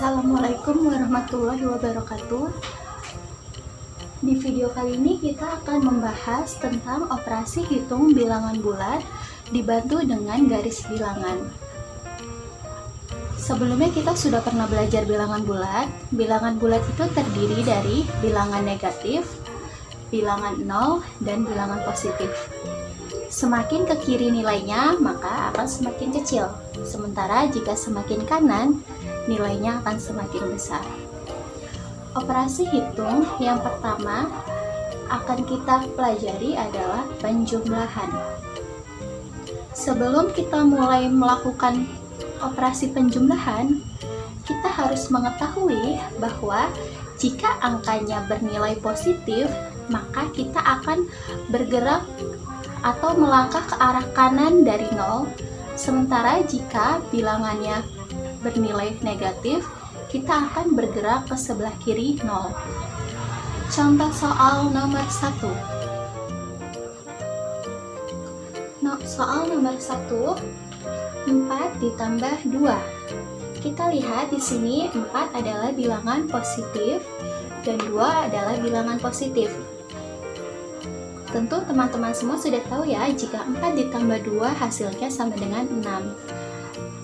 Assalamualaikum warahmatullahi wabarakatuh. Di video kali ini kita akan membahas tentang operasi hitung bilangan bulat dibantu dengan garis bilangan. Sebelumnya kita sudah pernah belajar bilangan bulat. Bilangan bulat itu terdiri dari bilangan negatif, bilangan 0, dan bilangan positif. Semakin ke kiri nilainya, maka akan semakin kecil. Sementara jika semakin kanan, nilainya akan semakin besar. Operasi hitung yang pertama akan kita pelajari adalah penjumlahan. Sebelum kita mulai melakukan operasi penjumlahan, kita harus mengetahui bahwa jika angkanya bernilai positif, maka kita akan bergerak atau melangkah ke arah kanan dari 0. Sementara jika bilangannya bernilai negatif, kita akan bergerak ke sebelah kiri 0. Contoh soal nomor 1. Soal nomor 1, 4 ditambah 2. Kita lihat di sini 4 adalah bilangan positif dan 2 adalah bilangan positif. Tentu teman-teman semua sudah tahu ya, jika 4 ditambah 2 hasilnya sama dengan 6.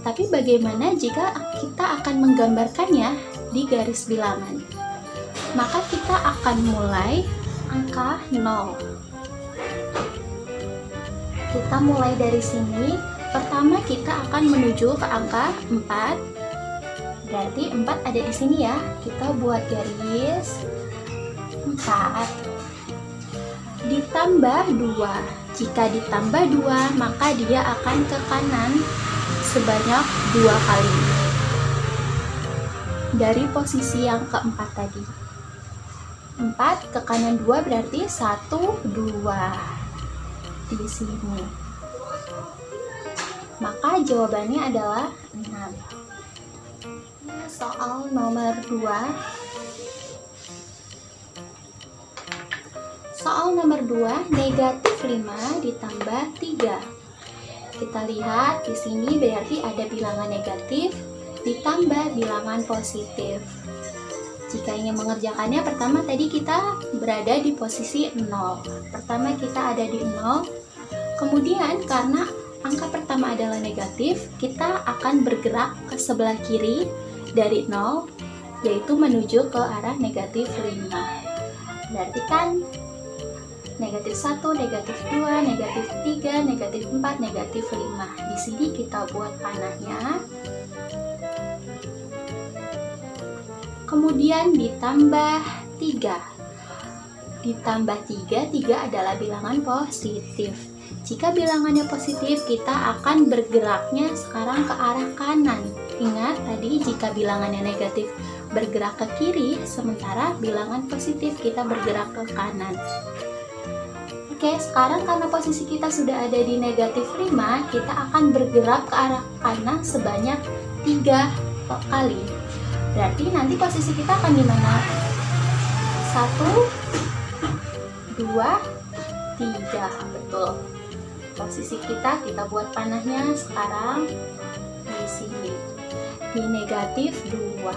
Tapi bagaimana jika kita akan menggambarkannya di garis bilangan? Maka kita akan mulai angka 0. Kita mulai dari sini. Pertama kita akan menuju ke angka 4. Berarti 4 ada di sini ya. Kita buat garis 4. Ditambah 2. Jika ditambah 2, maka dia akan ke kanan sebanyak 2 kali dari posisi yang keempat tadi. 4 ke kanan 2 berarti 1, 2 di sini. Maka jawabannya adalah 6. Soal nomor 2. Soal nomor 2, negatif 5 ditambah 3. Kita lihat di sini berarti ada bilangan negatif ditambah bilangan positif. Jika ingin mengerjakannya, pertama tadi kita berada di posisi 0. Pertama kita ada di 0. Kemudian karena angka pertama adalah negatif, kita akan bergerak ke sebelah kiri dari 0, yaitu menuju ke arah negatif 5. Berarti kan negatif 1, negatif 2, negatif 3, negatif 4, negatif 5. Di sini kita buat panahnya. Kemudian ditambah 3. Ditambah 3, 3 adalah bilangan positif. Jika bilangannya positif, kita akan bergeraknya sekarang ke arah kanan. Ingat tadi jika bilangannya negatif bergerak ke kiri, sementara bilangan positif kita bergerak ke kanan. Oke, sekarang karena posisi kita sudah ada di negatif 5, kita akan bergerak ke arah kanan sebanyak 3 kali. Berarti nanti posisi kita akan di mana? 1, 2, 3. Betul. Posisi kita buat panahnya sekarang di sini. Di negatif 2.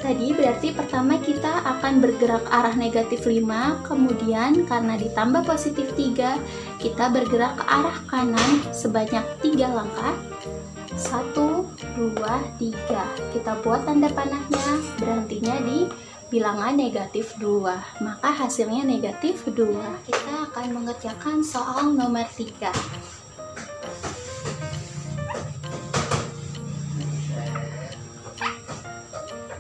Tadi berarti pertama kita akan bergerak arah negatif 5, kemudian karena ditambah positif 3, kita bergerak ke arah kanan sebanyak 3 langkah. 1, 2, 3. Kita buat tanda panahnya, berhentinya di bilangan negatif 2. Maka hasilnya negatif 2. Kita akan mengerjakan soal nomor 3.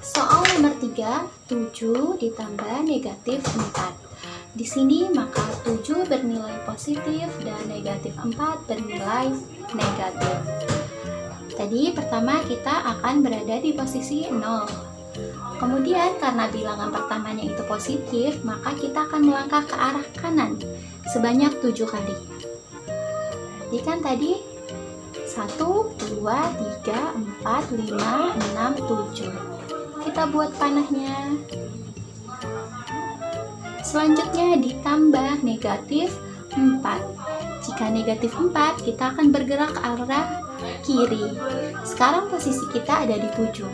Soal nomor 3, 7 ditambah negatif 4. Di sini maka 7 bernilai positif dan negatif 4 bernilai negatif. Tadi pertama kita akan berada di posisi 0. Kemudian karena bilangan pertamanya itu positif, maka kita akan melangkah ke arah kanan sebanyak 7 kali. Jadi kan tadi 1, 2, 3, 4, 5, 6, 7. Kita buat panahnya. Selanjutnya ditambah negatif 4. Jika negatif 4, kita akan bergerak ke arah kiri. Sekarang posisi kita ada di ujung.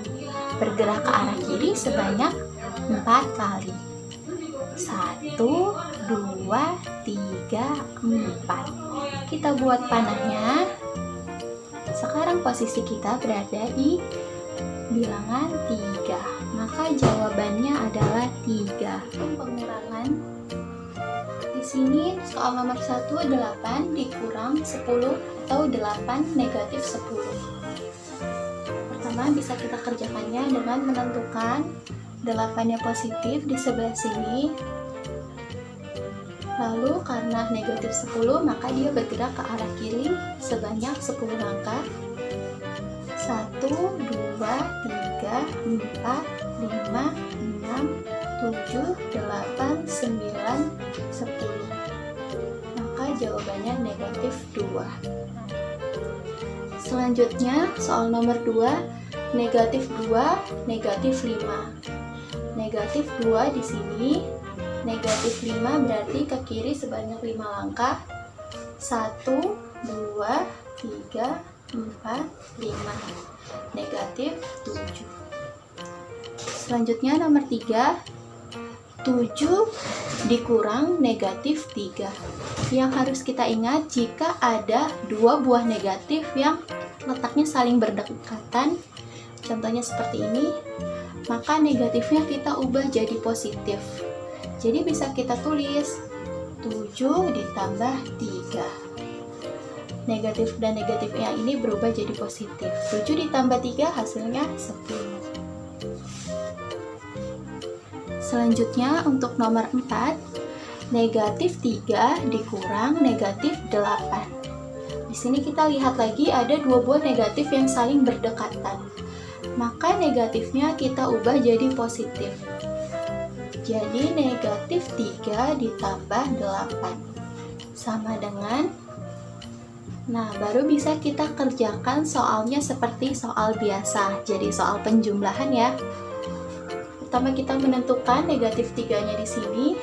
Bergerak ke arah kiri sebanyak 4 kali. 1, 2, 3, 4. Kita buat panahnya. Sekarang posisi kita berada di bilangan 3. Maka jawabannya adalah 3. Pengurangan. Di sini soal nomor 1, 8 dikurang 10 atau 8 negatif 10. Pertama bisa kita kerjakannya dengan menentukan 8-nya positif di sebelah sini. Lalu karena negatif 10 maka dia bergerak ke arah kiri sebanyak 10 langkah. 1, 2, 3, 4, 5, 6, 7, 8, 9, 10. Maka jawabannya negatif 2. Selanjutnya soal nomor 2, negatif 2, negatif 5. Negatif 2 di sini, negatif 5 berarti ke kiri sebanyak 5 langkah. 1, 2, 3, 4, 5. Negatif 7. Selanjutnya nomor 3, 7 dikurang negatif 3. Yang harus kita ingat jika ada dua buah negatif yang letaknya saling berdekatan, contohnya seperti ini, maka negatifnya kita ubah jadi positif. Jadi bisa kita tulis 7 ditambah 3. Negatif dan negatif yang ini berubah jadi positif. 7 ditambah 3 hasilnya 10. Selanjutnya untuk nomor 4, negatif 3 dikurang negatif 8. Di sini kita lihat lagi ada dua buah negatif yang saling berdekatan. Maka negatifnya kita ubah jadi positif. Jadi negatif 3 ditambah 8 sama dengan, nah baru bisa kita kerjakan soalnya seperti soal biasa, jadi soal penjumlahan ya. Pertama kita menentukan negatif 3-nya di sini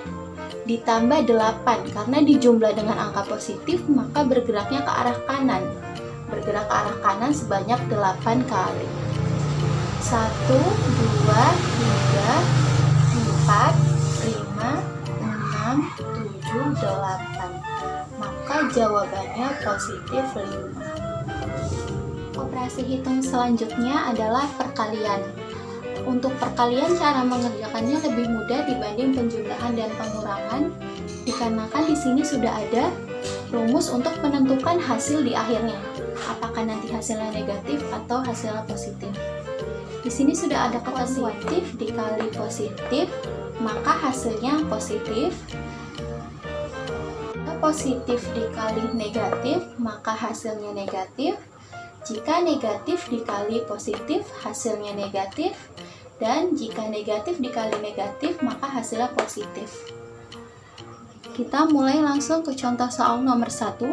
ditambah 8 karena dijumlah dengan angka positif maka bergeraknya ke arah kanan. Bergerak ke arah kanan sebanyak 8 kali. 1, 2, 3, 4, 5, 6, 7, 8. Maka jawabannya positif 5. Operasi hitung selanjutnya adalah perkalian. Untuk perkalian cara mengerjakannya lebih mudah dibanding penjumlahan dan pengurangan dikarenakan di sini sudah ada rumus untuk menentukan hasil di akhirnya. Apakah nanti hasilnya negatif atau hasilnya positif. Di sini sudah ada kata positif dikali positif, maka hasilnya positif. Positif dikali negatif, maka hasilnya negatif. Jika negatif dikali positif, hasilnya negatif. Dan jika negatif dikali negatif, maka hasilnya positif. Kita mulai langsung ke contoh soal nomor 1,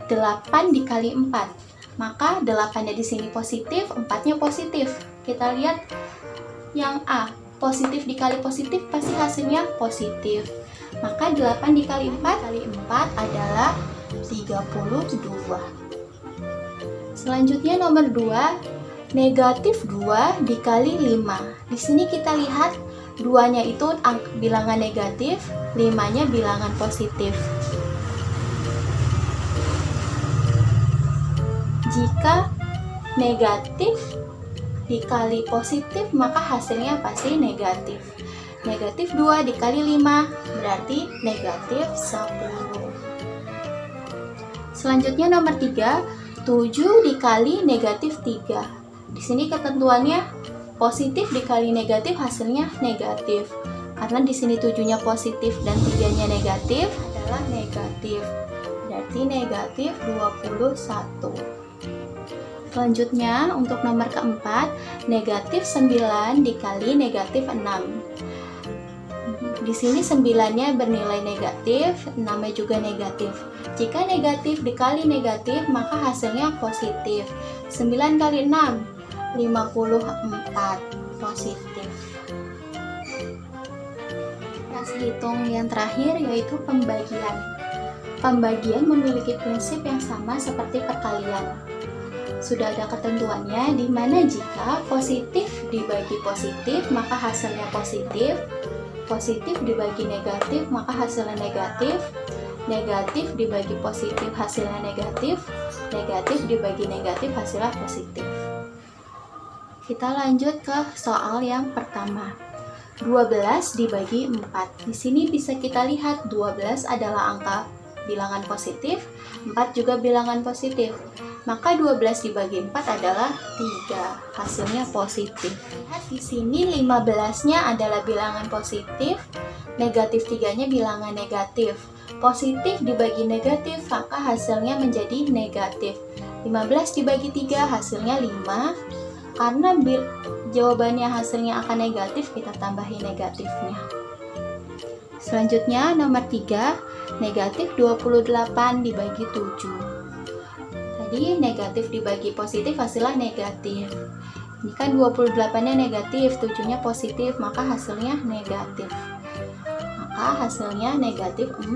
8 dikali 4. Maka 8-nya di sini positif, 4-nya positif. Kita lihat yang A, positif dikali positif pasti hasilnya positif. Maka 8 dikali 4 adalah 32. Selanjutnya nomor 2, negatif 2 dikali 5. Di sini kita lihat 2-nya itu bilangan negatif, 5-nya bilangan positif. Jika negatif dikali positif, maka hasilnya pasti negatif. Negatif 2 dikali 5 berarti negatif 10. Selanjutnya nomor 3, 7 dikali negatif 3. Di sini ketentuannya positif dikali negatif hasilnya negatif. Karena di sini 7-nya positif dan 3-nya negatif adalah negatif. Berarti negatif 21. Selanjutnya untuk nomor keempat, negatif 9 dikali negatif 6. Di sini 9-nya bernilai negatif, 6-nya juga negatif. Jika negatif dikali negatif, maka hasilnya positif. 9 kali 6, 54 positif. Operasi hitung yang terakhir yaitu pembagian. Pembagian memiliki prinsip yang sama seperti perkalian. sudah ada ketentuannya, di mana jika positif dibagi positif maka hasilnya positif, positif dibagi negatif maka hasilnya negatif, negatif dibagi positif hasilnya negatif, negatif dibagi negatif hasilnya positif. Kita lanjut ke soal yang pertama. 12 dibagi 4. Di sini bisa kita lihat 12 adalah angka bilangan positif, 4 juga bilangan positif. Maka 12 dibagi 4 adalah 3. Hasilnya positif. Lihat di sini 15-nya adalah bilangan positif, negatif 3-nya bilangan negatif. Positif dibagi negatif, maka hasilnya menjadi negatif. 15 dibagi 3 hasilnya 5. Karena jawabannya hasilnya akan negatif, kita tambahin negatifnya. Selanjutnya nomor 3, negatif 28 dibagi 7. Tadi negatif dibagi positif hasilnya negatif. Ini kan 28-nya negatif, 7-nya positif, maka hasilnya negatif. Maka hasilnya negatif 4.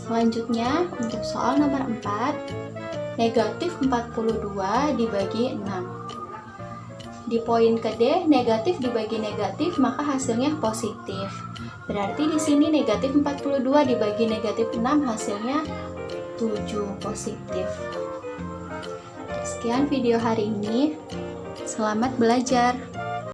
Selanjutnya untuk soal nomor 4, negatif 42 dibagi 6. Di poin ke D, negatif dibagi negatif maka hasilnya positif. Berarti di sini negatif 42 dibagi negatif 6 hasilnya 7 positif. Sekian video hari ini. Selamat belajar.